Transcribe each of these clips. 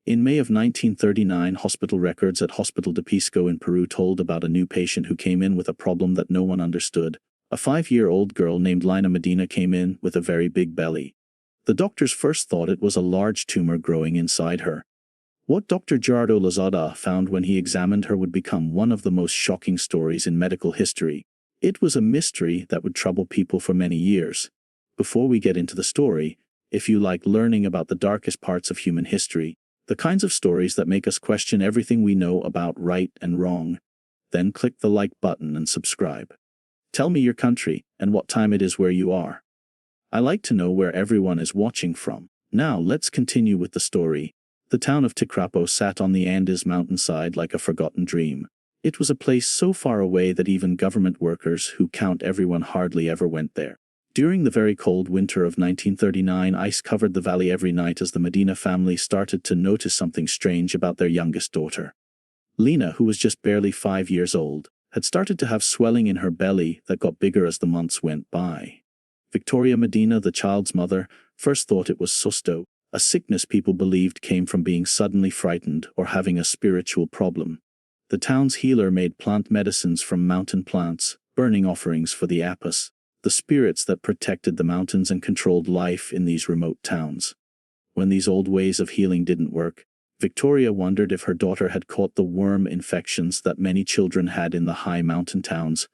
In May of 1939, hospital records at Hospital de Pisco in Peru told about a new patient who came in with a problem that no one understood. A 5-year-old girl named Lina Medina came in with a very big belly. The doctors first thought it was a large tumor growing inside her. What Dr. Gerardo Lozada found when he examined her would become one of the most shocking stories in medical history. It was a mystery that would trouble people for many years. Before we get into the story, if you like learning about the darkest parts of human history, the kinds of stories that make us question everything we know about right and wrong, then click the like button and subscribe. Tell me your country and what time it is where you are. I like to know where everyone is watching from. Now let's continue with the story. The town of Ticrapo sat on the Andes mountainside like a forgotten dream. It was a place so far away that even government workers who count everyone hardly ever went there. During the very cold winter of 1939, ice covered the valley every night as the Medina family started to notice something strange about their youngest daughter. Lina, who was just barely 5 years old, had started to have swelling in her belly that got bigger as the months went by. Victoria Medina, the child's mother, first thought it was susto, a sickness people believed came from being suddenly frightened or having a spiritual problem. The town's healer made plant medicines from mountain plants, burning offerings for the apis, the spirits that protected the mountains and controlled life in these remote towns. When these old ways of healing didn't work, Victoria wondered if her daughter had caught the worm infections that many children had in the high mountain towns,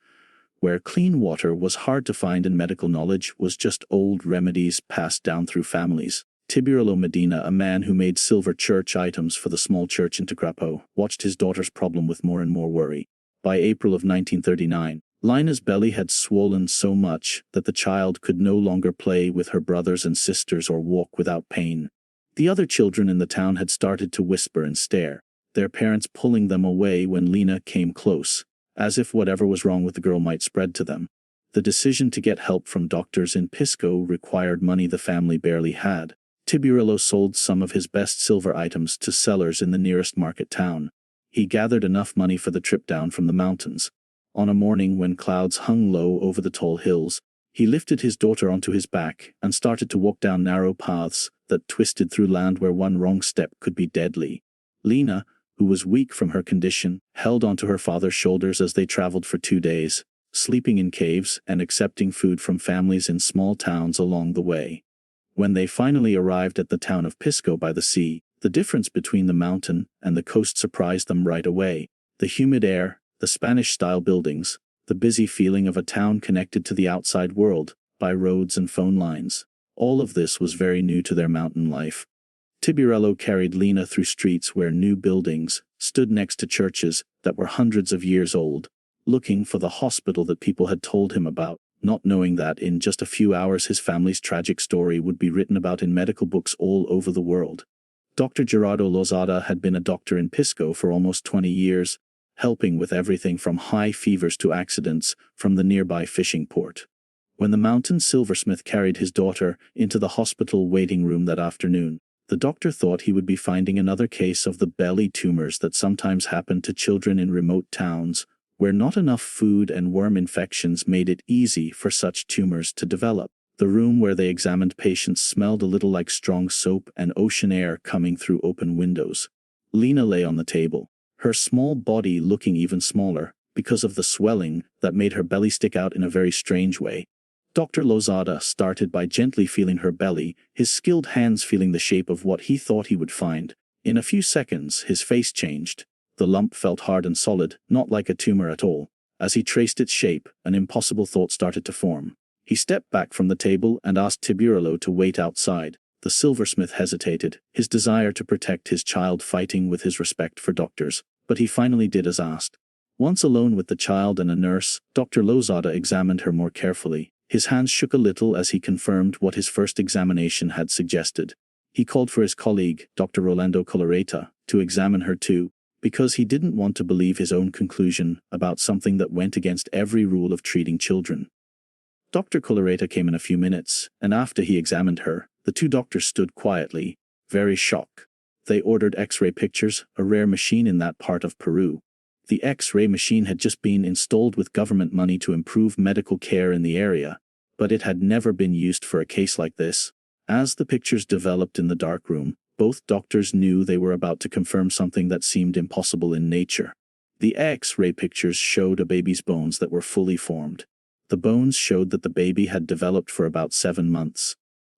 where clean water was hard to find and medical knowledge was just old remedies passed down through families. Tiburcio Medina, a man who made silver church items for the small church in Ticrapo, watched his daughter's problem with more and more worry. By April of 1939, Lina's belly had swollen so much that the child could no longer play with her brothers and sisters or walk without pain. The other children in the town had started to whisper and stare, their parents pulling them away when Lina came close, as if whatever was wrong with the girl might spread to them. The decision to get help from doctors in Pisco required money the family barely had. Tiburcio sold some of his best silver items to sellers in the nearest market town. He gathered enough money for the trip down from the mountains. On a morning when clouds hung low over the tall hills, he lifted his daughter onto his back and started to walk down narrow paths that twisted through land where one wrong step could be deadly. Lina, who was weak from her condition, held onto her father's shoulders as they traveled for 2 days, sleeping in caves and accepting food from families in small towns along the way. When they finally arrived at the town of Pisco by the sea, the difference between the mountain and the coast surprised them right away. The humid air, the Spanish-style buildings, the busy feeling of a town connected to the outside world by roads and phone lines. All of this was very new to their mountain life. Tiburcio carried Lina through streets where new buildings stood next to churches that were hundreds of years old, looking for the hospital that people had told him about, not knowing that in just a few hours his family's tragic story would be written about in medical books all over the world. Dr. Gerardo Lozada had been a doctor in Pisco for almost 20 years, helping with everything from high fevers to accidents from the nearby fishing port. When the mountain silversmith carried his daughter into the hospital waiting room that afternoon, the doctor thought he would be finding another case of the belly tumors that sometimes happen to children in remote towns, where not enough food and worm infections made it easy for such tumors to develop. The room where they examined patients smelled a little like strong soap and ocean air coming through open windows. Lina lay on the table, her small body looking even smaller, because of the swelling that made her belly stick out in a very strange way. Dr. Lozada started by gently feeling her belly, his skilled hands feeling the shape of what he thought he would find. In a few seconds, his face changed. The lump felt hard and solid, not like a tumor at all. As he traced its shape, an impossible thought started to form. He stepped back from the table and asked Tiburcio to wait outside. The silversmith hesitated, his desire to protect his child fighting with his respect for doctors, but he finally did as asked. Once alone with the child and a nurse, Dr. Lozada examined her more carefully. His hands shook a little as he confirmed what his first examination had suggested. He called for his colleague, Dr. Rolando Coloreta, to examine her too, because he didn't want to believe his own conclusion about something that went against every rule of treating children. Dr. Coloreta came in a few minutes, and after he examined her, the two doctors stood quietly, very shocked. They ordered X-ray pictures, a rare machine in that part of Peru. The X-ray machine had just been installed with government money to improve medical care in the area, but it had never been used for a case like this. As the pictures developed in the dark room, Both doctors knew they were about to confirm something that seemed impossible in nature. The X-ray pictures showed a baby's bones that were fully formed. The bones showed that the baby had developed for about 7 months.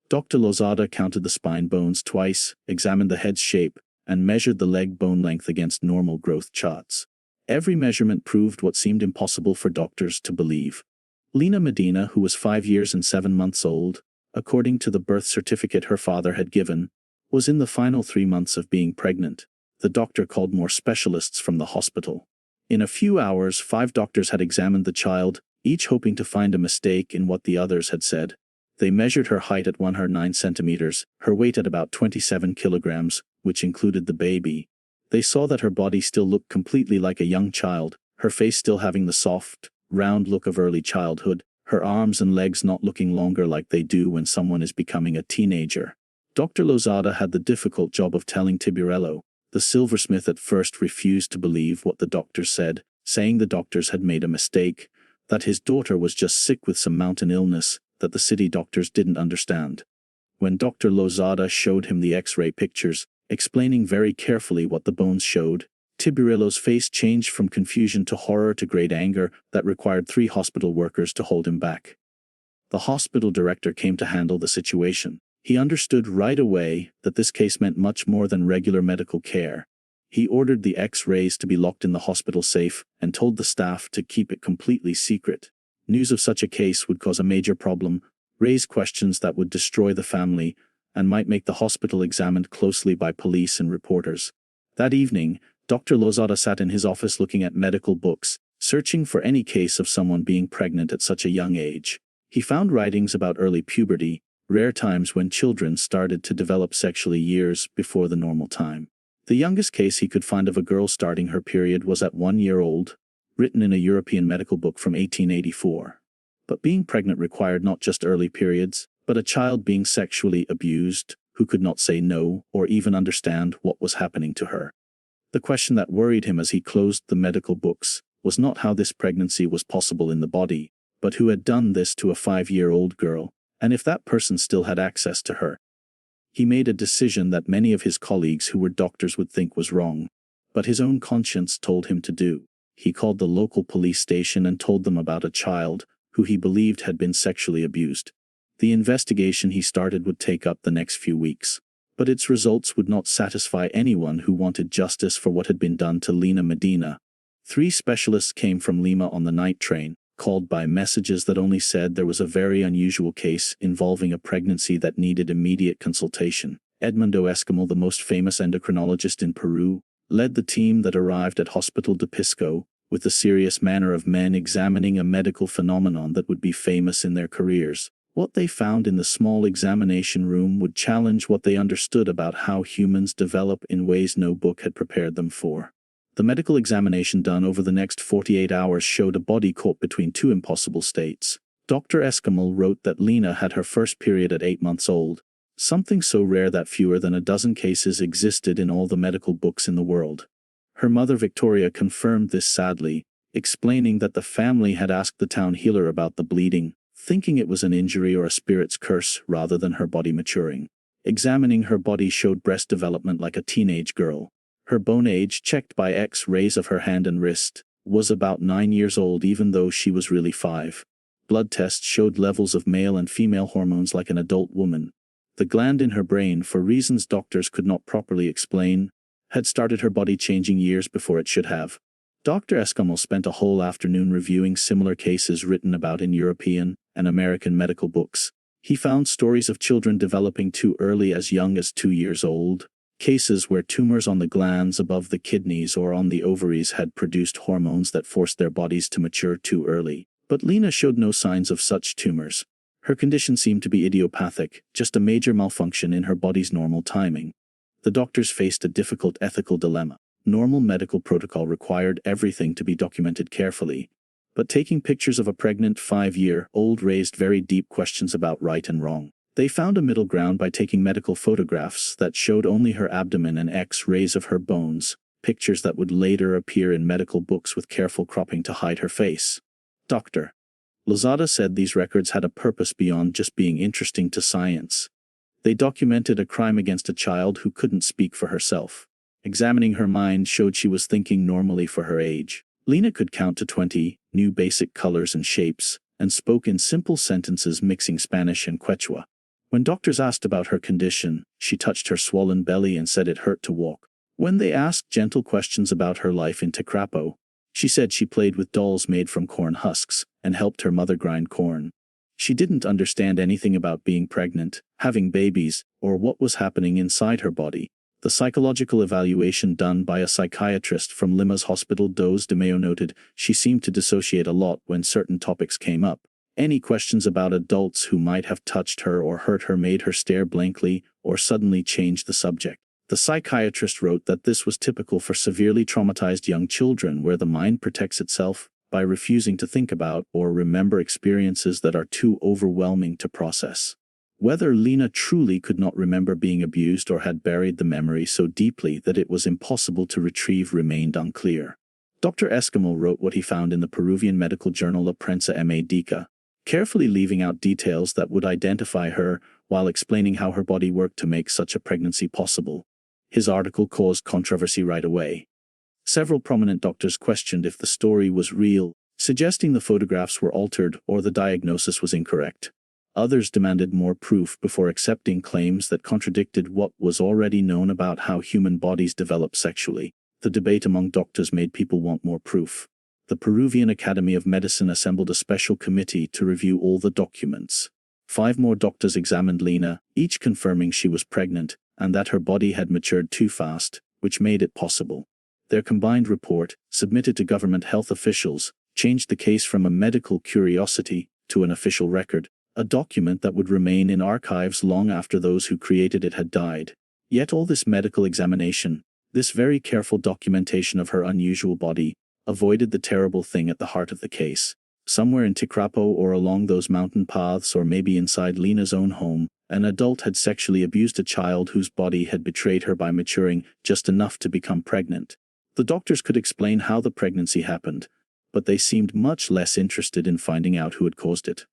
Dr. Lozada counted the spine bones twice, examined the head's shape, and measured the leg bone length against normal growth charts. Every measurement proved what seemed impossible for doctors to believe. Lina Medina, who was 5 years and 7 months old, according to the birth certificate her father had given, was in the final 3 months of being pregnant. The doctor called more specialists from the hospital. In a few hours, 5 doctors had examined the child, each hoping to find a mistake in what the others had said. They measured her height at 109 centimeters, her weight at about 27 kilograms, which included the baby. They saw that her body still looked completely like a young child, her face still having the soft, round look of early childhood, her arms and legs not looking longer like they do when someone is becoming a teenager. Dr. Lozada had the difficult job of telling Tiburello. The silversmith at first refused to believe what the doctors said, saying the doctors had made a mistake, that his daughter was just sick with some mountain illness that the city doctors didn't understand. When Dr. Lozada showed him the X-ray pictures, explaining very carefully what the bones showed, Tiburello's face changed from confusion to horror to great anger that required 3 hospital workers to hold him back. The hospital director came to handle the situation. He understood right away that this case meant much more than regular medical care. He ordered the X-rays to be locked in the hospital safe and told the staff to keep it completely secret. News of such a case would cause a major problem, raise questions that would destroy the family, and might make the hospital examined closely by police and reporters. That evening, Dr. Lozada sat in his office looking at medical books, searching for any case of someone being pregnant at such a young age. He found writings about early puberty, rare times when children started to develop sexually years before the normal time. The youngest case he could find of a girl starting her period was at 1 year old, written in a European medical book from 1884. But being pregnant required not just early periods, but a child being sexually abused, who could not say no or even understand what was happening to her. The question that worried him as he closed the medical books was not how this pregnancy was possible in the body, but who had done this to a 5-year-old girl, and if that person still had access to her. He made a decision that many of his colleagues who were doctors would think was wrong, but his own conscience told him to do. He called the local police station and told them about a child who he believed had been sexually abused. The investigation he started would take up the next few weeks, but its results would not satisfy anyone who wanted justice for what had been done to Lina Medina. 3 specialists came from Lima on the night train, called by messages that only said there was a very unusual case involving a pregnancy that needed immediate consultation. Edmundo Esquimal, the most famous endocrinologist in Peru, led the team that arrived at Hospital de Pisco, with the serious manner of men examining a medical phenomenon that would be famous in their careers. What they found in the small examination room would challenge what they understood about how humans develop in ways no book had prepared them for. The medical examination done over the next 48 hours showed a body caught between 2 impossible states. Dr. Esquimal wrote that Lina had her first period at 8 months old, something so rare that fewer than a dozen cases existed in all the medical books in the world. Her mother Victoria confirmed this sadly, explaining that the family had asked the town healer about the bleeding, thinking it was an injury or a spirit's curse rather than her body maturing. Examining her body showed breast development like a teenage girl. Her bone age, checked by X-rays of her hand and wrist, was about 9 years old even though she was really 5. Blood tests showed levels of male and female hormones like an adult woman. The gland in her brain, for reasons doctors could not properly explain, had started her body changing years before it should have. Dr. Esquimal spent a whole afternoon reviewing similar cases written about in European and American medical books. He found stories of children developing too early as young as 2 years old, cases where tumors on the glands above the kidneys or on the ovaries had produced hormones that forced their bodies to mature too early. But Lina showed no signs of such tumors. Her condition seemed to be idiopathic, just a major malfunction in her body's normal timing. The doctors faced a difficult ethical dilemma. Normal medical protocol required everything to be documented carefully, but taking pictures of a pregnant 5-year-old raised very deep questions about right and wrong. They found a middle ground by taking medical photographs that showed only her abdomen and X-rays of her bones, pictures that would later appear in medical books with careful cropping to hide her face. Dr. Lozada said these records had a purpose beyond just being interesting to science. They documented a crime against a child who couldn't speak for herself. Examining her mind showed she was thinking normally for her age. Lina could count to 20, knew basic colors and shapes, and spoke in simple sentences mixing Spanish and Quechua. When doctors asked about her condition, she touched her swollen belly and said it hurt to walk. When they asked gentle questions about her life in Ticrapo, she said she played with dolls made from corn husks and helped her mother grind corn. She didn't understand anything about being pregnant, having babies, or what was happening inside her body. The psychological evaluation done by a psychiatrist from Lima's Hospital dos de Mayo noted she seemed to dissociate a lot when certain topics came up. Any questions about adults who might have touched her or hurt her made her stare blankly or suddenly change the subject. The psychiatrist wrote that this was typical for severely traumatized young children where the mind protects itself by refusing to think about or remember experiences that are too overwhelming to process. Whether Lina truly could not remember being abused or had buried the memory so deeply that it was impossible to retrieve remained unclear. Dr. Eskimo wrote what he found in the Peruvian medical journal La Prensa Médica, carefully leaving out details that would identify her while explaining how her body worked to make such a pregnancy possible. His article caused controversy right away. Several prominent doctors questioned if the story was real, suggesting the photographs were altered or the diagnosis was incorrect. Others demanded more proof before accepting claims that contradicted what was already known about how human bodies develop sexually. The debate among doctors made people want more proof. The Peruvian Academy of Medicine assembled a special committee to review all the documents. 5 more doctors examined Lina, each confirming she was pregnant and that her body had matured too fast, which made it possible. Their combined report, submitted to government health officials, changed the case from a medical curiosity to an official record, a document that would remain in archives long after those who created it had died. Yet all this medical examination, this very careful documentation of her unusual body, avoided the terrible thing at the heart of the case. Somewhere in Ticrapo or along those mountain paths or maybe inside Lina's own home, an adult had sexually abused a child whose body had betrayed her by maturing just enough to become pregnant. The doctors could explain how the pregnancy happened, but they seemed much less interested in finding out who had caused it.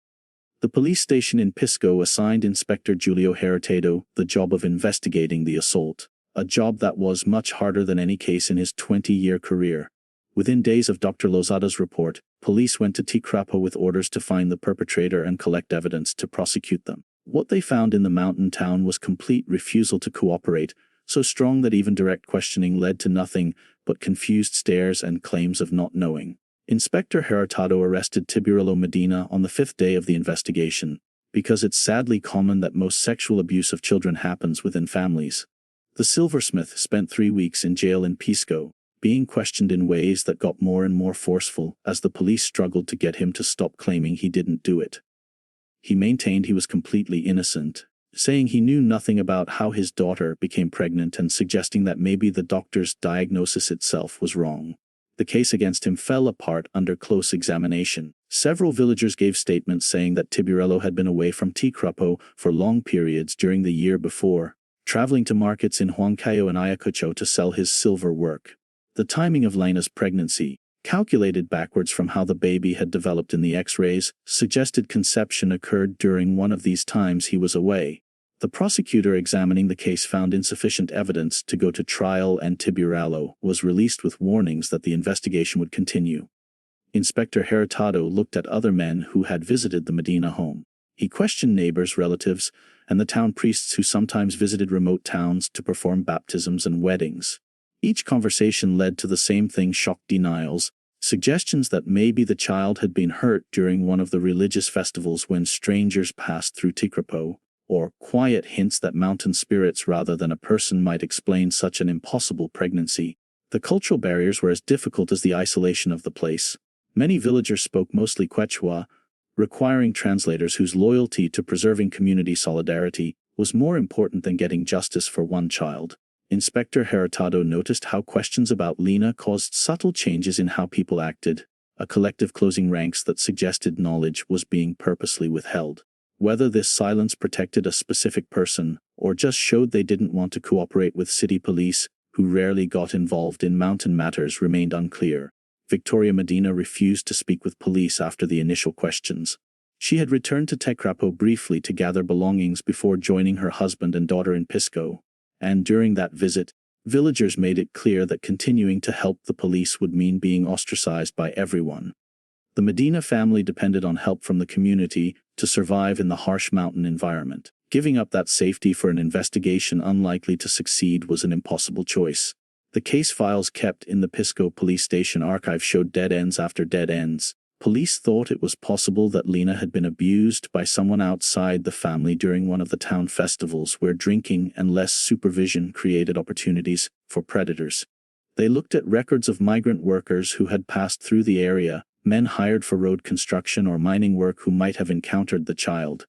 The police station in Pisco assigned Inspector Julio Hurtado the job of investigating the assault, a job that was much harder than any case in his 20-year career. Within days of Dr. Lozada's report, police went to Ticrapo with orders to find the perpetrator and collect evidence to prosecute them. What they found in the mountain town was complete refusal to cooperate, so strong that even direct questioning led to nothing but confused stares and claims of not knowing. Inspector Hurtado arrested Lina Medina on the 5th day of the investigation, because it's sadly common that most sexual abuse of children happens within families. The silversmith spent 3 weeks in jail in Pisco, being questioned in ways that got more and more forceful as the police struggled to get him to stop claiming he didn't do it. He maintained he was completely innocent, saying he knew nothing about how his daughter became pregnant and suggesting that maybe the doctor's diagnosis itself was wrong. The case against him fell apart under close examination. Several villagers gave statements saying that Tiburello had been away from Ticrapo for long periods during the year before, traveling to markets in Huancayo and Ayacucho to sell his silver work. The timing of Lina's pregnancy, calculated backwards from how the baby had developed in the X-rays, suggested conception occurred during one of these times he was away. The prosecutor examining the case found insufficient evidence to go to trial and Tiburello was released with warnings that the investigation would continue. Inspector Hurtado looked at other men who had visited the Medina home. He questioned neighbors, relatives, and the town priests who sometimes visited remote towns to perform baptisms and weddings. Each conversation led to the same thing: shock denials, suggestions that maybe the child had been hurt during one of the religious festivals when strangers passed through Ticrapo, or quiet hints that mountain spirits rather than a person might explain such an impossible pregnancy. The cultural barriers were as difficult as the isolation of the place. Many villagers spoke mostly Quechua, requiring translators whose loyalty to preserving community solidarity was more important than getting justice for one child. Inspector Hurtado noticed how questions about Lina caused subtle changes in how people acted, a collective closing ranks that suggested knowledge was being purposely withheld. Whether this silence protected a specific person, or just showed they didn't want to cooperate with city police, who rarely got involved in mountain matters, remained unclear. Victoria Medina refused to speak with police after the initial questions. She had returned to Tecrapo briefly to gather belongings before joining her husband and daughter in Pisco, and during that visit, villagers made it clear that continuing to help the police would mean being ostracized by everyone. The Medina family depended on help from the community to survive in the harsh mountain environment. Giving up that safety for an investigation unlikely to succeed was an impossible choice. The case files kept in the Pisco police station archive showed dead ends after dead ends. Police thought it was possible that Lina had been abused by someone outside the family during one of the town festivals where drinking and less supervision created opportunities for predators. They looked at records of migrant workers who had passed through the area, men hired for road construction or mining work who might have encountered the child.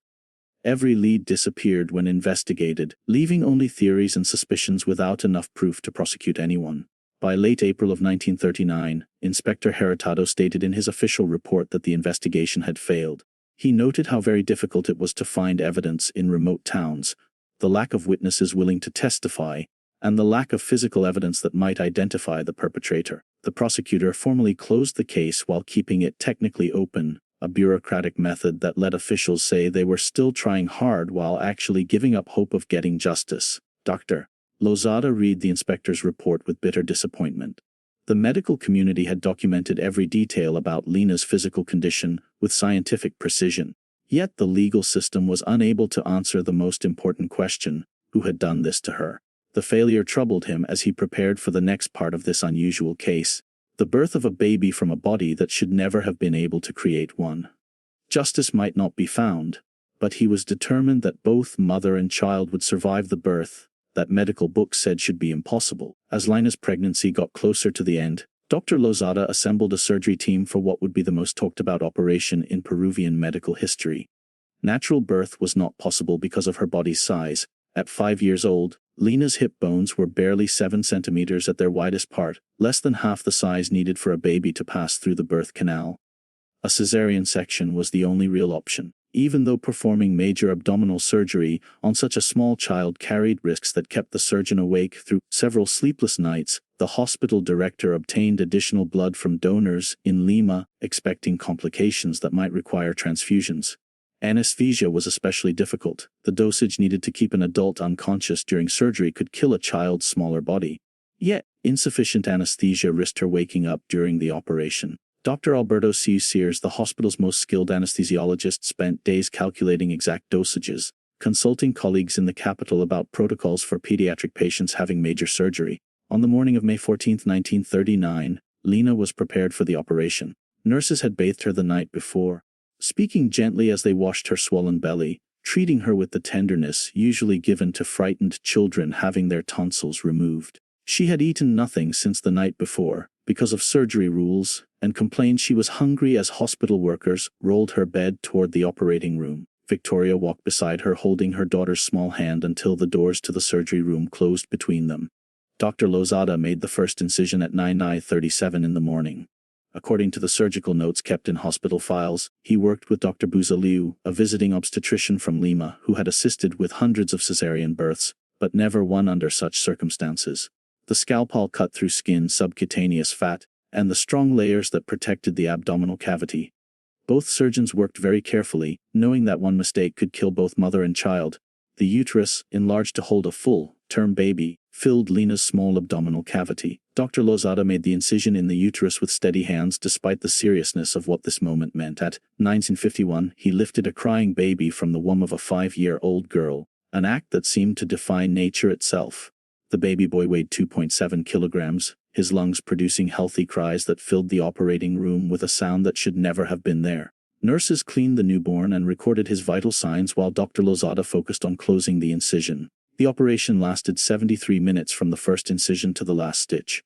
Every lead disappeared when investigated, leaving only theories and suspicions without enough proof to prosecute anyone. By late April of 1939, Inspector Heritado stated in his official report that the investigation had failed. He noted how very difficult it was to find evidence in remote towns, the lack of witnesses willing to testify, and the lack of physical evidence that might identify the perpetrator. The prosecutor formally closed the case while keeping it technically open, a bureaucratic method that let officials say they were still trying hard while actually giving up hope of getting justice. Dr. Lozada read the inspector's report with bitter disappointment. The medical community had documented every detail about Lina's physical condition with scientific precision. Yet the legal system was unable to answer the most important question: who had done this to her? The failure troubled him as he prepared for the next part of this unusual case: the birth of a baby from a body that should never have been able to create one. Justice might not be found, but he was determined that both mother and child would survive the birth that medical books said should be impossible. As Lina's pregnancy got closer to the end, Dr. Lozada assembled a surgery team for what would be the most talked about operation in Peruvian medical history. Natural birth was not possible because of her body's size. At 5 years old, Lina's hip bones were barely 7 centimeters at their widest part, less than half the size needed for a baby to pass through the birth canal. A cesarean section was the only real option. Even though performing major abdominal surgery on such a small child carried risks that kept the surgeon awake through several sleepless nights, the hospital director obtained additional blood from donors in Lima, expecting complications that might require transfusions. Anesthesia was especially difficult. The dosage needed to keep an adult unconscious during surgery could kill a child's smaller body. Yet, insufficient anesthesia risked her waking up during the operation. Dr. Alberto C. Sears, the hospital's most skilled anesthesiologist, spent days calculating exact dosages, consulting colleagues in the capital about protocols for pediatric patients having major surgery. On the morning of May 14, 1939, Lina was prepared for the operation. Nurses had bathed her the night before, speaking gently as they washed her swollen belly, treating her with the tenderness usually given to frightened children having their tonsils removed. She had eaten nothing since the night before, because of surgery rules, and complained she was hungry as hospital workers rolled her bed toward the operating room. Victoria walked beside her holding her daughter's small hand until the doors to the surgery room closed between them. Dr. Lozada made the first incision at 9:37 in the morning. According to the surgical notes kept in hospital files, he worked with Dr. Buzaliu, a visiting obstetrician from Lima who had assisted with hundreds of cesarean births, but never one under such circumstances. The scalpel cut through skin, subcutaneous fat, and the strong layers that protected the abdominal cavity. Both surgeons worked very carefully, knowing that one mistake could kill both mother and child. The uterus, enlarged to hold a full-term baby, filled Lina's small abdominal cavity. Dr. Lozada made the incision in the uterus with steady hands despite the seriousness of what this moment meant. At 1951, he lifted a crying baby from the womb of a 5-year-old girl, an act that seemed to defy nature itself. The baby boy weighed 2.7 kilograms, his lungs producing healthy cries that filled the operating room with a sound that should never have been there. Nurses cleaned the newborn and recorded his vital signs while Dr. Lozada focused on closing the incision. The operation lasted 73 minutes from the first incision to the last stitch.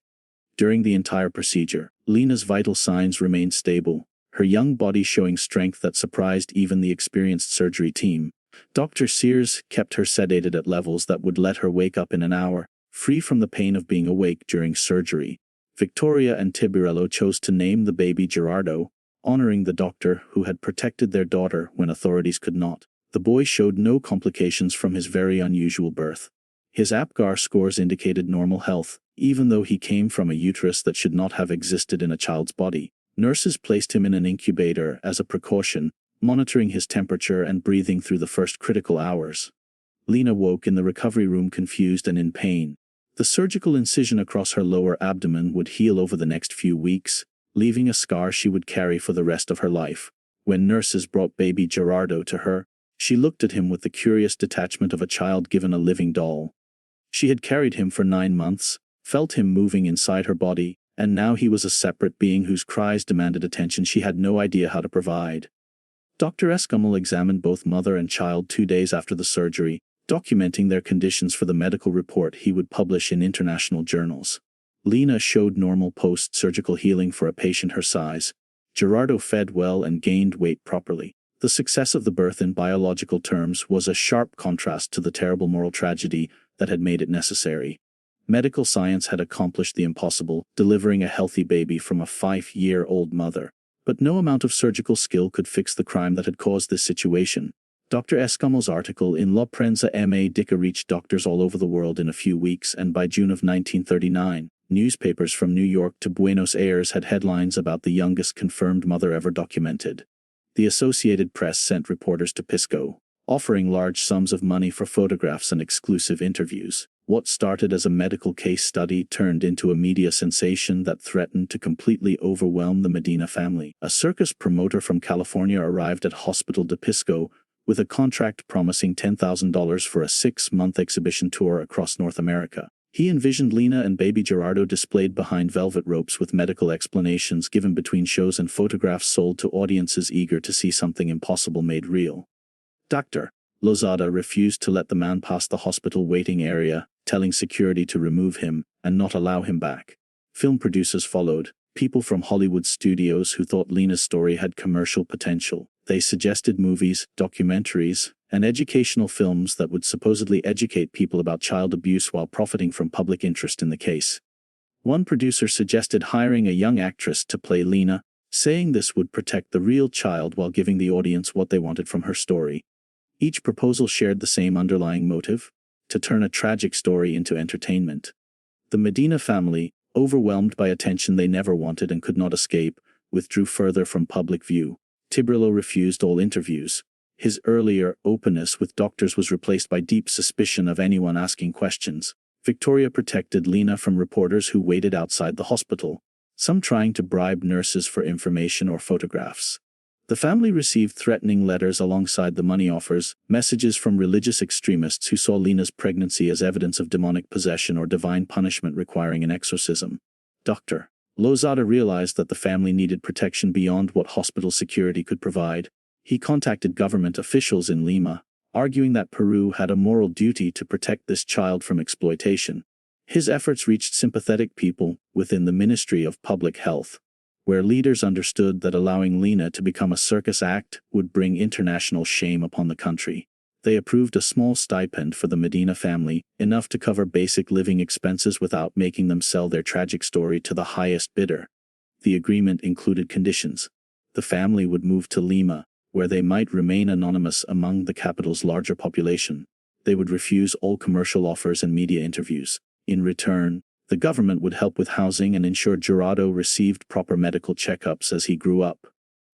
During the entire procedure, Lina's vital signs remained stable, her young body showing strength that surprised even the experienced surgery team. Dr. Sears kept her sedated at levels that would let her wake up in an hour, free from the pain of being awake during surgery. Victoria and Tiburello chose to name the baby Gerardo, honoring the doctor who had protected their daughter when authorities could not. The boy showed no complications from his very unusual birth. His APGAR scores indicated normal health, even though he came from a uterus that should not have existed in a child's body. Nurses placed him in an incubator as a precaution, monitoring his temperature and breathing through the first critical hours. Lina woke in the recovery room confused and in pain. The surgical incision across her lower abdomen would heal over the next few weeks, leaving a scar she would carry for the rest of her life. When nurses brought baby Gerardo to her, she looked at him with the curious detachment of a child given a living doll. She had carried him for 9 months, felt him moving inside her body, and now he was a separate being whose cries demanded attention she had no idea how to provide. Dr. Escamil examined both mother and child 2 days after the surgery, documenting their conditions for the medical report he would publish in international journals. Lina showed normal post-surgical healing for a patient her size. Gerardo fed well and gained weight properly. The success of the birth in biological terms was a sharp contrast to the terrible moral tragedy that had made it necessary. Medical science had accomplished the impossible, delivering a healthy baby from a 5-year-old mother. But no amount of surgical skill could fix the crime that had caused this situation. Dr. Escamil's article in La Prensa Médica reached doctors all over the world in a few weeks, and by June of 1939, newspapers from New York to Buenos Aires had headlines about the youngest confirmed mother ever documented. The Associated Press sent reporters to Pisco, offering large sums of money for photographs and exclusive interviews. What started as a medical case study turned into a media sensation that threatened to completely overwhelm the Medina family. A circus promoter from California arrived at Hospital de Pisco with a contract promising $10,000 for a 6-month exhibition tour across North America. He envisioned Lina and baby Gerardo displayed behind velvet ropes with medical explanations given between shows and photographs sold to audiences eager to see something impossible made real. Dr. Lozada refused to let the man pass the hospital waiting area, telling security to remove him and not allow him back. Film producers followed, people from Hollywood studios who thought Lina's story had commercial potential. They suggested movies, documentaries, and educational films that would supposedly educate people about child abuse while profiting from public interest in the case. One producer suggested hiring a young actress to play Lina, saying this would protect the real child while giving the audience what they wanted from her story. Each proposal shared the same underlying motive: to turn a tragic story into entertainment. The Medina family, overwhelmed by attention they never wanted and could not escape, withdrew further from public view. Tibrillo refused all interviews. His earlier openness with doctors was replaced by deep suspicion of anyone asking questions. Victoria protected Lina from reporters who waited outside the hospital, some trying to bribe nurses for information or photographs. The family received threatening letters alongside the money offers, messages from religious extremists who saw Lina's pregnancy as evidence of demonic possession or divine punishment requiring an exorcism. Dr. Lozada realized that the family needed protection beyond what hospital security could provide. He contacted government officials in Lima, arguing that Peru had a moral duty to protect this child from exploitation. His efforts reached sympathetic people within the Ministry of Public Health, where leaders understood that allowing Lina to become a circus act would bring international shame upon the country. They approved a small stipend for the Medina family, enough to cover basic living expenses without making them sell their tragic story to the highest bidder. The agreement included conditions. The family would move to Lima, where they might remain anonymous among the capital's larger population. They would refuse all commercial offers and media interviews. In return, the government would help with housing and ensure Gerardo received proper medical checkups as he grew up.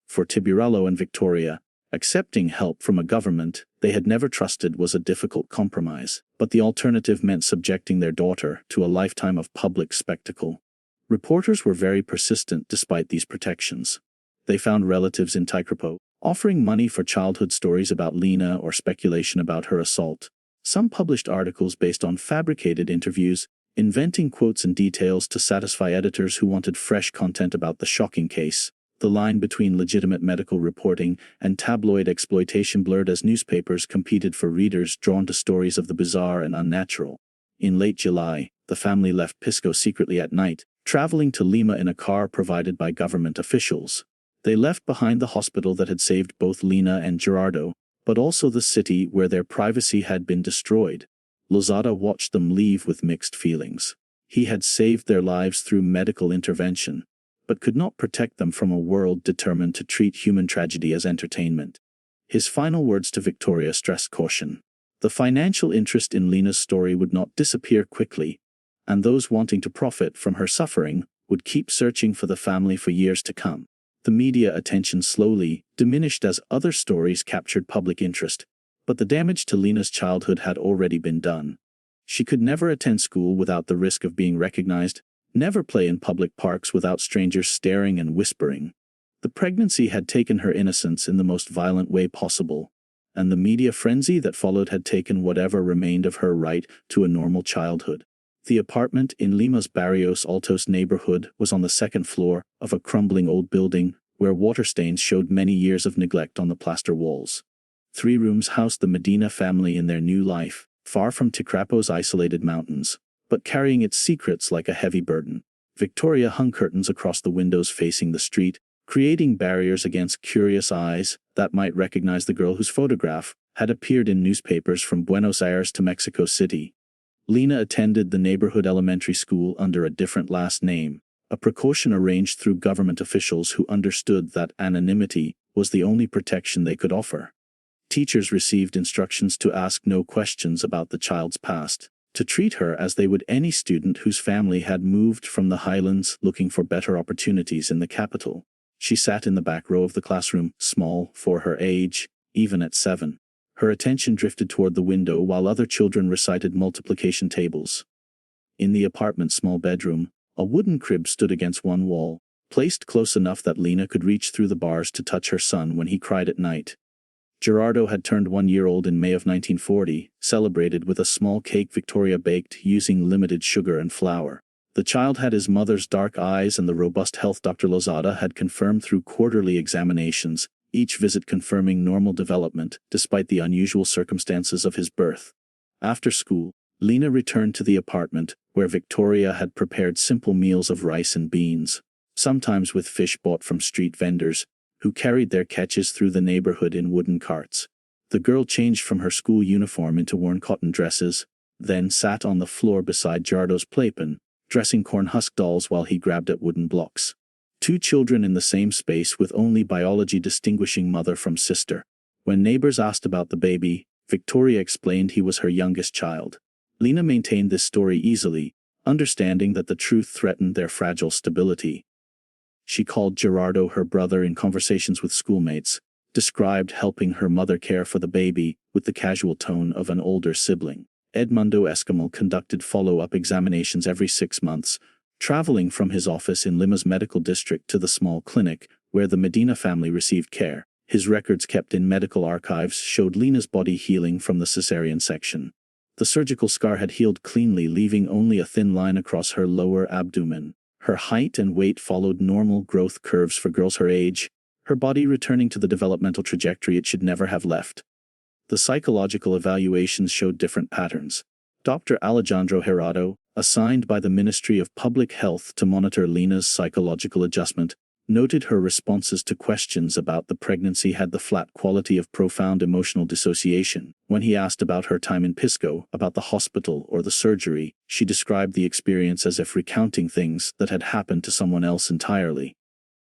For Tibrillo and Victoria, accepting help from a government they had never trusted was a difficult compromise, but the alternative meant subjecting their daughter to a lifetime of public spectacle. Reporters were very persistent despite these protections. They found relatives in Ticrapo, offering money for childhood stories about Lina or speculation about her assault. Some published articles based on fabricated interviews, inventing quotes and details to satisfy editors who wanted fresh content about the shocking case. The line between legitimate medical reporting and tabloid exploitation blurred as newspapers competed for readers drawn to stories of the bizarre and unnatural. In late July, the family left Pisco secretly at night, traveling to Lima in a car provided by government officials. They left behind the hospital that had saved both Lina and Gerardo, but also the city where their privacy had been destroyed. Lozada watched them leave with mixed feelings. He had saved their lives through medical intervention, but could not protect them from a world determined to treat human tragedy as entertainment. His final words to Victoria stressed caution. The financial interest in Lina's story would not disappear quickly, and those wanting to profit from her suffering would keep searching for the family for years to come. The media attention slowly diminished as other stories captured public interest, but the damage to Lina's childhood had already been done. She could never attend school without the risk of being recognized, never play in public parks without strangers staring and whispering. The pregnancy had taken her innocence in the most violent way possible, and the media frenzy that followed had taken whatever remained of her right to a normal childhood. The apartment in Lima's Barrios Altos neighborhood was on the second floor of a crumbling old building, where water stains showed many years of neglect on the plaster walls. 3 rooms housed the Medina family in their new life, far from Ticrapo's isolated mountains, but carrying its secrets like a heavy burden. Victoria hung curtains across the windows facing the street, creating barriers against curious eyes that might recognize the girl whose photograph had appeared in newspapers from Buenos Aires to Mexico City. Lina attended the neighborhood elementary school under a different last name, a precaution arranged through government officials who understood that anonymity was the only protection they could offer. Teachers received instructions to ask no questions about the child's past, to treat her as they would any student whose family had moved from the highlands looking for better opportunities in the capital. She sat in the back row of the classroom, small for her age, even at 7. Her attention drifted toward the window while other children recited multiplication tables. In the apartment's small bedroom, a wooden crib stood against one wall, placed close enough that Lina could reach through the bars to touch her son when he cried at night. Gerardo had turned 1 year old in May of 1940, celebrated with a small cake Victoria baked using limited sugar and flour. The child had his mother's dark eyes, and the robust health Dr. Lozada had confirmed through quarterly examinations, each visit confirming normal development despite the unusual circumstances of his birth. After school, Lina returned to the apartment, where Victoria had prepared simple meals of rice and beans, sometimes with fish bought from street vendors, who carried their catches through the neighborhood in wooden carts. The girl changed from her school uniform into worn cotton dresses, then sat on the floor beside Gerardo's playpen, dressing corn husk dolls while he grabbed at wooden blocks. 2 children in the same space with only biology distinguishing mother from sister. When neighbors asked about the baby, Victoria explained he was her youngest child. Lina maintained this story easily, understanding that the truth threatened their fragile stability. She called Gerardo her brother in conversations with schoolmates, described helping her mother care for the baby with the casual tone of an older sibling. Edmundo Esquimal conducted follow-up examinations every 6 months, traveling from his office in Lima's medical district to the small clinic where the Medina family received care. His records kept in medical archives showed Lina's body healing from the cesarean section. The surgical scar had healed cleanly, leaving only a thin line across her lower abdomen. Her height and weight followed normal growth curves for girls her age, her body returning to the developmental trajectory it should never have left. The psychological evaluations showed different patterns. Dr. Alejandro Gerardo, assigned by the Ministry of Public Health to monitor Lina's psychological adjustment, noted her responses to questions about the pregnancy had the flat quality of profound emotional dissociation. When he asked about her time in Pisco, about the hospital or the surgery, she described the experience as if recounting things that had happened to someone else entirely.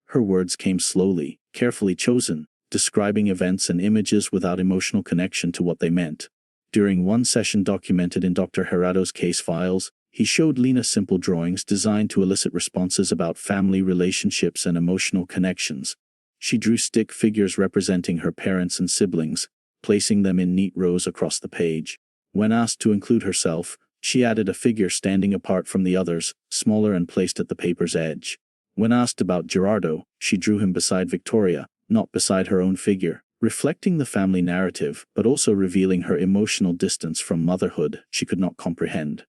Her words came slowly, carefully chosen, describing events and images without emotional connection to what they meant. During one session documented in Dr. Gerardo's case files, he showed Lina simple drawings designed to elicit responses about family relationships and emotional connections. She drew stick figures representing her parents and siblings, placing them in neat rows across the page. When asked to include herself, she added a figure standing apart from the others, smaller and placed at the paper's edge. When asked about Gerardo, she drew him beside Victoria, not beside her own figure, reflecting the family narrative but also revealing her emotional distance from motherhood she could not comprehend.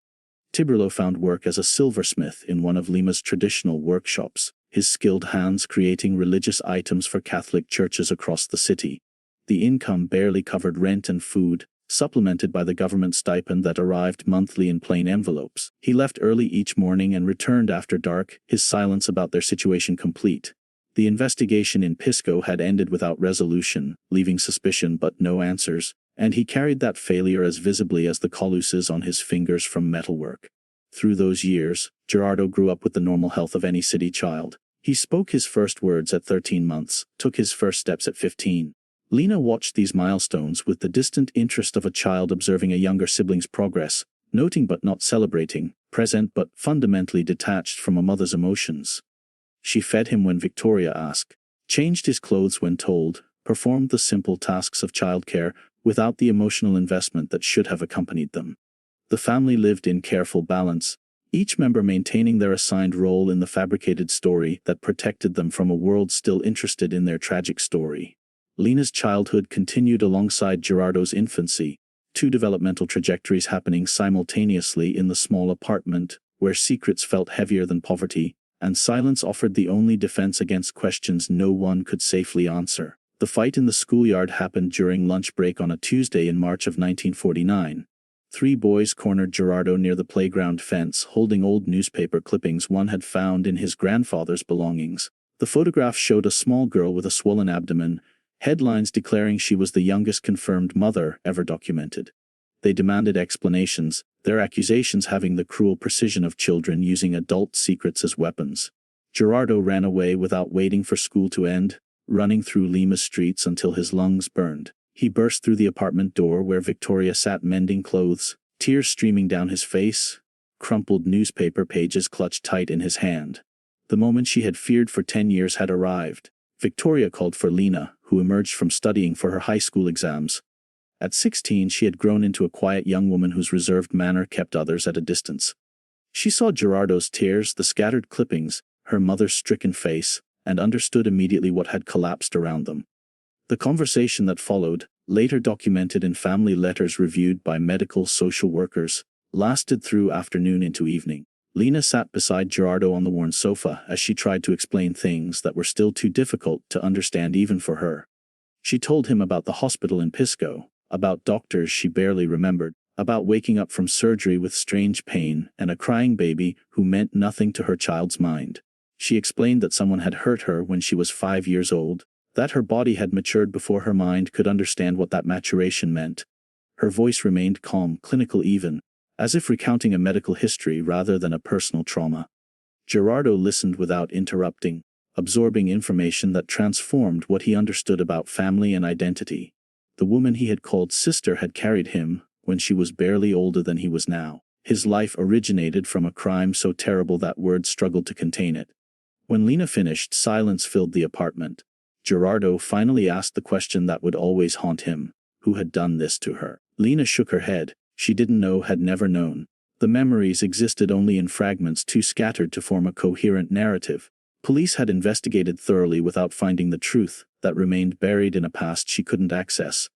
Tiburlo found work as a silversmith in one of Lima's traditional workshops, his skilled hands creating religious items for Catholic churches across the city. The income barely covered rent and food, supplemented by the government stipend that arrived monthly in plain envelopes. He left early each morning and returned after dark, his silence about their situation complete. The investigation in Pisco had ended without resolution, leaving suspicion but no answers, and he carried that failure as visibly as the calluses on his fingers from metalwork. Through those years, Gerardo grew up with the normal health of any city child. He spoke his first words at 13 months, took his first steps at 15. Lina watched these milestones with the distant interest of a child observing a younger sibling's progress, noting but not celebrating, present but fundamentally detached from a mother's emotions. She fed him when Victoria asked, changed his clothes when told, performed the simple tasks of childcare without the emotional investment that should have accompanied them. The family lived in careful balance, each member maintaining their assigned role in the fabricated story that protected them from a world still interested in their tragic story. Lina's childhood continued alongside Gerardo's infancy, two developmental trajectories happening simultaneously in the small apartment, where secrets felt heavier than poverty, and silence offered the only defense against questions no one could safely answer. The fight in the schoolyard happened during lunch break on a Tuesday in March of 1949. Three boys cornered Gerardo near the playground fence, holding old newspaper clippings one had found in his grandfather's belongings. The photograph showed a small girl with a swollen abdomen, headlines declaring she was the youngest confirmed mother ever documented. They demanded explanations, their accusations having the cruel precision of children using adult secrets as weapons. Gerardo ran away without waiting for school to end, running through Lima's streets until his lungs burned. He burst through the apartment door where Victoria sat mending clothes, tears streaming down his face, crumpled newspaper pages clutched tight in his hand. The moment she had feared for 10 years had arrived. Victoria called for Lina, who emerged from studying for her high school exams. At 16, she had grown into a quiet young woman whose reserved manner kept others at a distance. She saw Gerardo's tears, the scattered clippings, her mother's stricken face, and understood immediately what had collapsed around them. The conversation that followed, later documented in family letters reviewed by medical social workers, lasted through afternoon into evening. Lina sat beside Gerardo on the worn sofa as she tried to explain things that were still too difficult to understand even for her. She told him about the hospital in Pisco, about doctors she barely remembered, about waking up from surgery with strange pain and a crying baby who meant nothing to her child's mind. She explained that someone had hurt her when she was 5 years old, that her body had matured before her mind could understand what that maturation meant. Her voice remained calm, clinical even, as if recounting a medical history rather than a personal trauma. Gerardo listened without interrupting, absorbing information that transformed what he understood about family and identity. The woman he had called sister had carried him when she was barely older than he was now. His life originated from a crime so terrible that words struggled to contain it. When Lina finished, silence filled the apartment. Gerardo finally asked the question that would always haunt him: who had done this to her? Lina shook her head. She didn't know, had never known. The memories existed only in fragments too scattered to form a coherent narrative. Police had investigated thoroughly without finding the truth that remained buried in a past she couldn't access.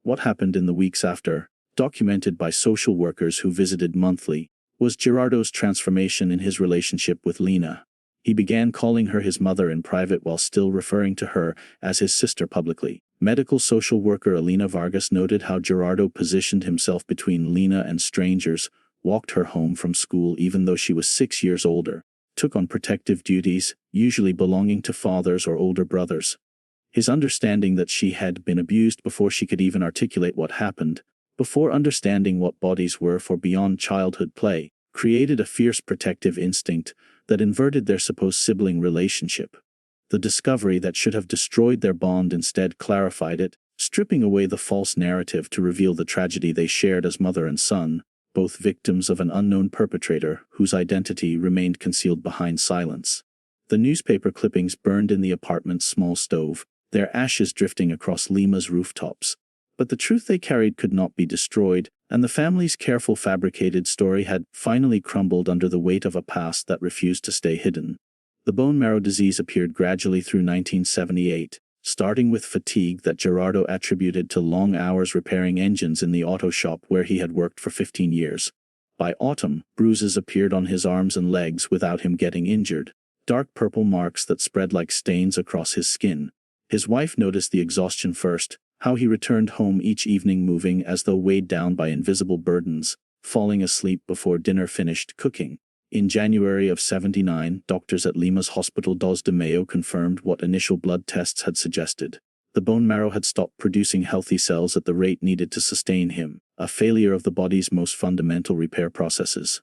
What happened in the weeks after, documented by social workers who visited monthly, was Gerardo's transformation in his relationship with Lina. He began calling her his mother in private while still referring to her as his sister publicly. Medical social worker Elena Vargas noted how Gerardo positioned himself between Lina and strangers, walked her home from school even though she was 6 years older, took on protective duties, usually belonging to fathers or older brothers. His understanding that she had been abused before she could even articulate what happened, before understanding what bodies were for beyond childhood play, created a fierce protective instinct that inverted their supposed sibling relationship. The discovery that should have destroyed their bond instead clarified it, stripping away the false narrative to reveal the tragedy they shared as mother and son, both victims of an unknown perpetrator whose identity remained concealed behind silence. The newspaper clippings burned in the apartment's small stove, their ashes drifting across Lima's rooftops. But the truth they carried could not be destroyed, and the family's careful fabricated story had finally crumbled under the weight of a past that refused to stay hidden. The bone marrow disease appeared gradually through 1978, starting with fatigue that Gerardo attributed to long hours repairing engines in the auto shop where he had worked for 15 years. By autumn, bruises appeared on his arms and legs without him getting injured, dark purple marks that spread like stains across his skin. His wife noticed the exhaustion first, how he returned home each evening moving as though weighed down by invisible burdens, falling asleep before dinner finished cooking. In January of '79, doctors at Lima's Hospital dos de Mayo confirmed what initial blood tests had suggested. The bone marrow had stopped producing healthy cells at the rate needed to sustain him, a failure of the body's most fundamental repair processes.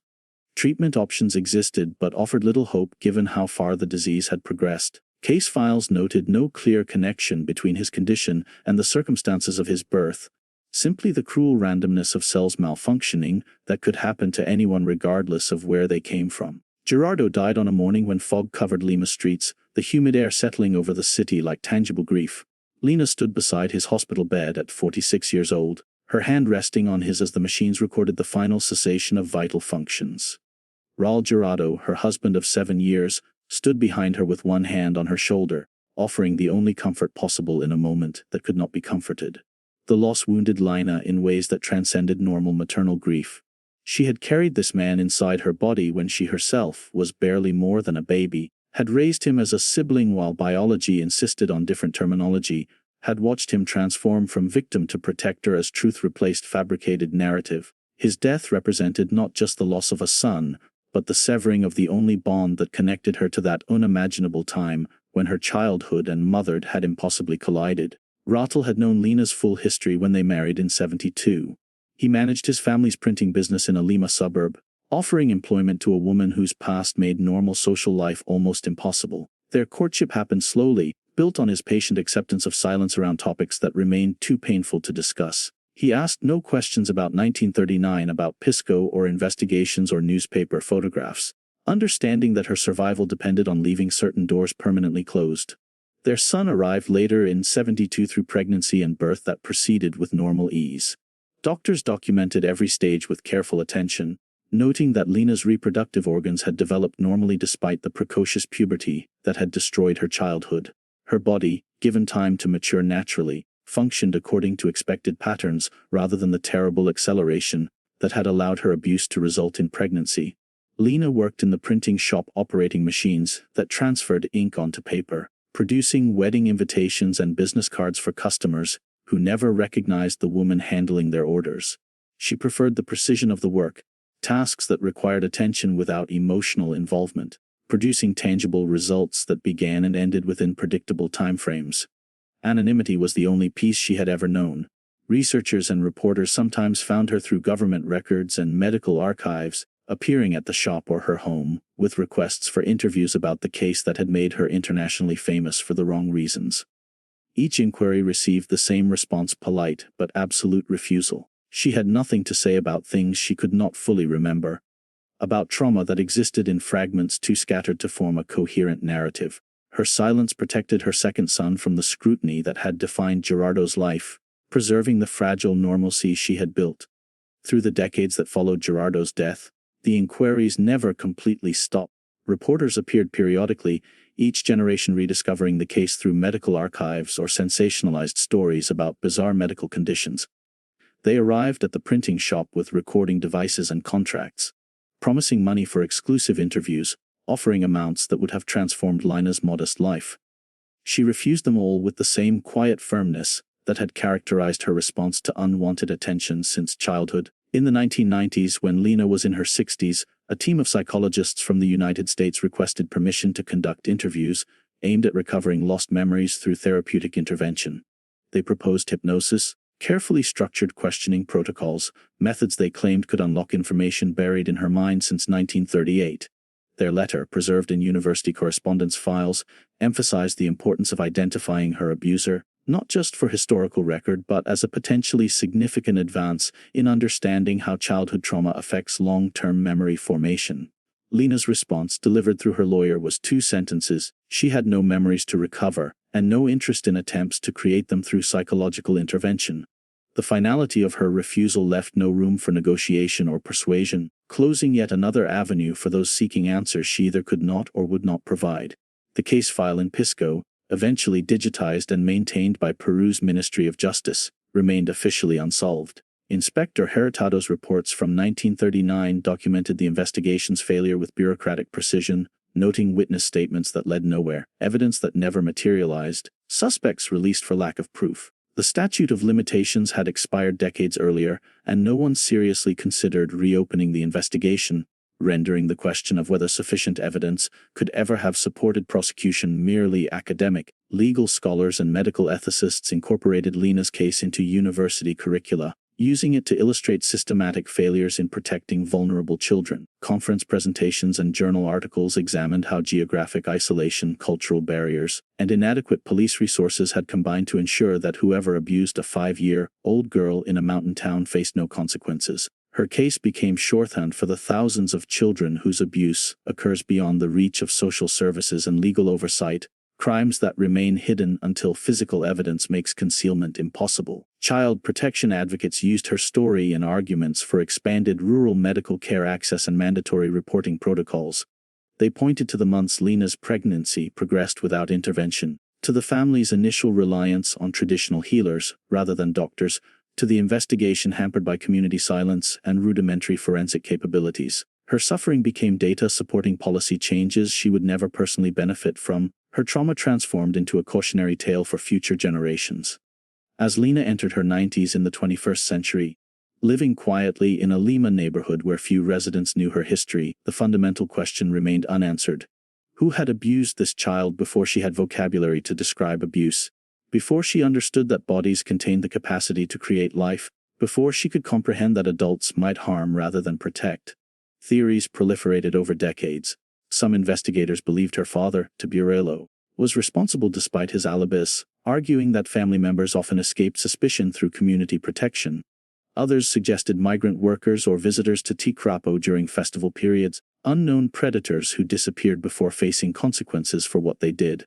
Treatment options existed but offered little hope given how far the disease had progressed. Case files noted no clear connection between his condition and the circumstances of his birth, simply the cruel randomness of cells malfunctioning that could happen to anyone regardless of where they came from. Gerardo died on a morning when fog covered Lima streets, the humid air settling over the city like tangible grief. Lina stood beside his hospital bed at 46 years old, her hand resting on his as the machines recorded the final cessation of vital functions. Raul Gerardo, her husband of 7 years, stood behind her with one hand on her shoulder, offering the only comfort possible in a moment that could not be comforted. The loss wounded Lina in ways that transcended normal maternal grief. She had carried this man inside her body when she herself was barely more than a baby, had raised him as a sibling while biology insisted on different terminology, had watched him transform from victim to protector as truth replaced fabricated narrative. His death represented not just the loss of a son, but the severing of the only bond that connected her to that unimaginable time when her childhood and motherhood had impossibly collided. Raul had known Lina's full history when they married in '72. He managed his family's printing business in a Lima suburb, offering employment to a woman whose past made normal social life almost impossible. Their courtship happened slowly, built on his patient acceptance of silence around topics that remained too painful to discuss. He asked no questions about 1939, about Pisco or investigations or newspaper photographs, understanding that her survival depended on leaving certain doors permanently closed. Their son arrived later in '72 through pregnancy and birth that proceeded with normal ease. Doctors documented every stage with careful attention, noting that Lina's reproductive organs had developed normally despite the precocious puberty that had destroyed her childhood. Her body, given time to mature naturally, functioned according to expected patterns rather than the terrible acceleration that had allowed her abuse to result in pregnancy. Lina worked in the printing shop operating machines that transferred ink onto paper, producing wedding invitations and business cards for customers who never recognized the woman handling their orders. She preferred the precision of the work, tasks that required attention without emotional involvement, producing tangible results that began and ended within predictable timeframes. Anonymity was the only peace she had ever known. Researchers and reporters sometimes found her through government records and medical archives, appearing at the shop or her home, with requests for interviews about the case that had made her internationally famous for the wrong reasons. Each inquiry received the same response: polite but absolute refusal. She had nothing to say about things she could not fully remember, about trauma that existed in fragments too scattered to form a coherent narrative. Her silence protected her second son from the scrutiny that had defined Gerardo's life, preserving the fragile normalcy she had built. Through the decades that followed Gerardo's death, the inquiries never completely stopped. Reporters appeared periodically, each generation rediscovering the case through medical archives or sensationalized stories about bizarre medical conditions. They arrived at the printing shop with recording devices and contracts, promising money for exclusive interviews, offering amounts that would have transformed Lina's modest life. She refused them all with the same quiet firmness that had characterized her response to unwanted attention since childhood. In the 1990s, when Lina was in her 60s, a team of psychologists from the United States requested permission to conduct interviews aimed at recovering lost memories through therapeutic intervention. They proposed hypnosis, carefully structured questioning protocols, methods they claimed could unlock information buried in her mind since 1938. Their letter, preserved in university correspondence files, emphasized the importance of identifying her abuser, not just for historical record but as a potentially significant advance in understanding how childhood trauma affects long-term memory formation. Lina's response, delivered through her lawyer, was 2 sentences: she had no memories to recover, and no interest in attempts to create them through psychological intervention. The finality of her refusal left no room for negotiation or persuasion, closing yet another avenue for those seeking answers she either could not or would not provide. The case file in Pisco, eventually digitized and maintained by Peru's Ministry of Justice, remained officially unsolved. Inspector Heritado's reports from 1939 documented the investigation's failure with bureaucratic precision, noting witness statements that led nowhere, evidence that never materialized, suspects released for lack of proof. The statute of limitations had expired decades earlier, and no one seriously considered reopening the investigation, rendering the question of whether sufficient evidence could ever have supported prosecution merely academic. Legal scholars and medical ethicists incorporated Lina's case into university curricula, using it to illustrate systematic failures in protecting vulnerable children. Conference presentations and journal articles examined how geographic isolation, cultural barriers, and inadequate police resources had combined to ensure that whoever abused a 5-year-old girl in a mountain town faced no consequences. Her case became shorthand for the thousands of children whose abuse occurs beyond the reach of social services and legal oversight, crimes that remain hidden until physical evidence makes concealment impossible. Child protection advocates used her story in arguments for expanded rural medical care access and mandatory reporting protocols. They pointed to the months Lina's pregnancy progressed without intervention, to the family's initial reliance on traditional healers rather than doctors, to the investigation hampered by community silence and rudimentary forensic capabilities. Her suffering became data supporting policy changes she would never personally benefit from, her trauma transformed into a cautionary tale for future generations. As Lina entered her 90s in the 21st century, living quietly in a Lima neighborhood where few residents knew her history, the fundamental question remained unanswered. Who had abused this child before she had vocabulary to describe abuse? Before she understood that bodies contained the capacity to create life, before she could comprehend that adults might harm rather than protect? Theories proliferated over decades. Some investigators believed her father, Tiburello, was responsible despite his alibis, arguing that family members often escaped suspicion through community protection. Others suggested migrant workers or visitors to Ticrapo during festival periods, unknown predators who disappeared before facing consequences for what they did.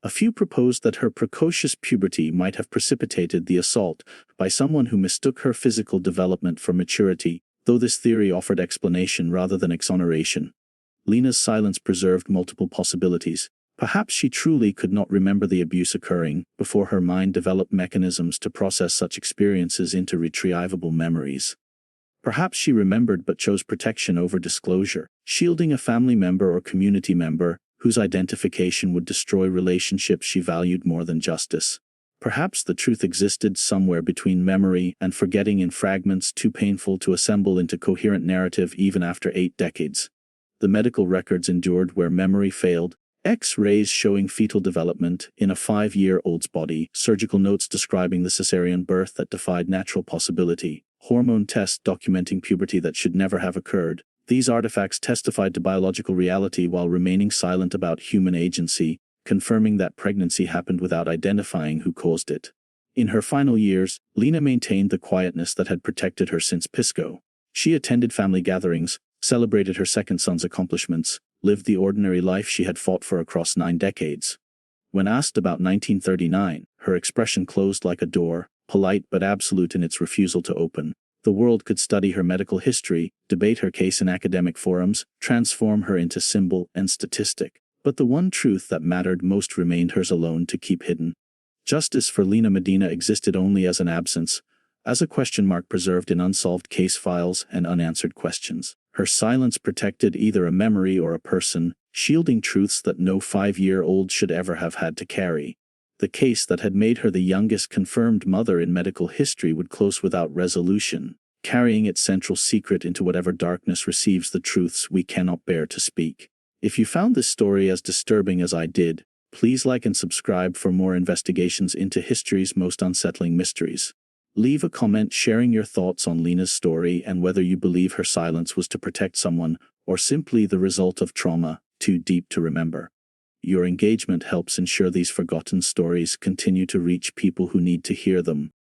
A few proposed that her precocious puberty might have precipitated the assault by someone who mistook her physical development for maturity, though this theory offered explanation rather than exoneration. Lina's silence preserved multiple possibilities. Perhaps she truly could not remember the abuse occurring before her mind developed mechanisms to process such experiences into retrievable memories. Perhaps she remembered but chose protection over disclosure, shielding a family member or community member whose identification would destroy relationships she valued more than justice. Perhaps the truth existed somewhere between memory and forgetting in fragments too painful to assemble into coherent narrative even after 8 decades. The medical records endured where memory failed. X-rays showing fetal development in a 5-year-old's body, surgical notes describing the cesarean birth that defied natural possibility, hormone tests documenting puberty that should never have occurred. These artifacts testified to biological reality while remaining silent about human agency, confirming that pregnancy happened without identifying who caused it. In her final years, Lina maintained the quietness that had protected her since Pisco. She attended family gatherings, celebrated her second son's accomplishments, lived the ordinary life she had fought for across 9 decades. When asked about 1939, her expression closed like a door, polite but absolute in its refusal to open. The world could study her medical history, debate her case in academic forums, transform her into symbol and statistic. But the one truth that mattered most remained hers alone to keep hidden. Justice for Lina Medina existed only as an absence, as a question mark preserved in unsolved case files and unanswered questions. Her silence protected either a memory or a person, shielding truths that no 5-year-old should ever have had to carry. The case that had made her the youngest confirmed mother in medical history would close without resolution, carrying its central secret into whatever darkness receives the truths we cannot bear to speak. If you found this story as disturbing as I did, please like and subscribe for more investigations into history's most unsettling mysteries. Leave a comment sharing your thoughts on Lina's story and whether you believe her silence was to protect someone or simply the result of trauma too deep to remember. Your engagement helps ensure these forgotten stories continue to reach people who need to hear them.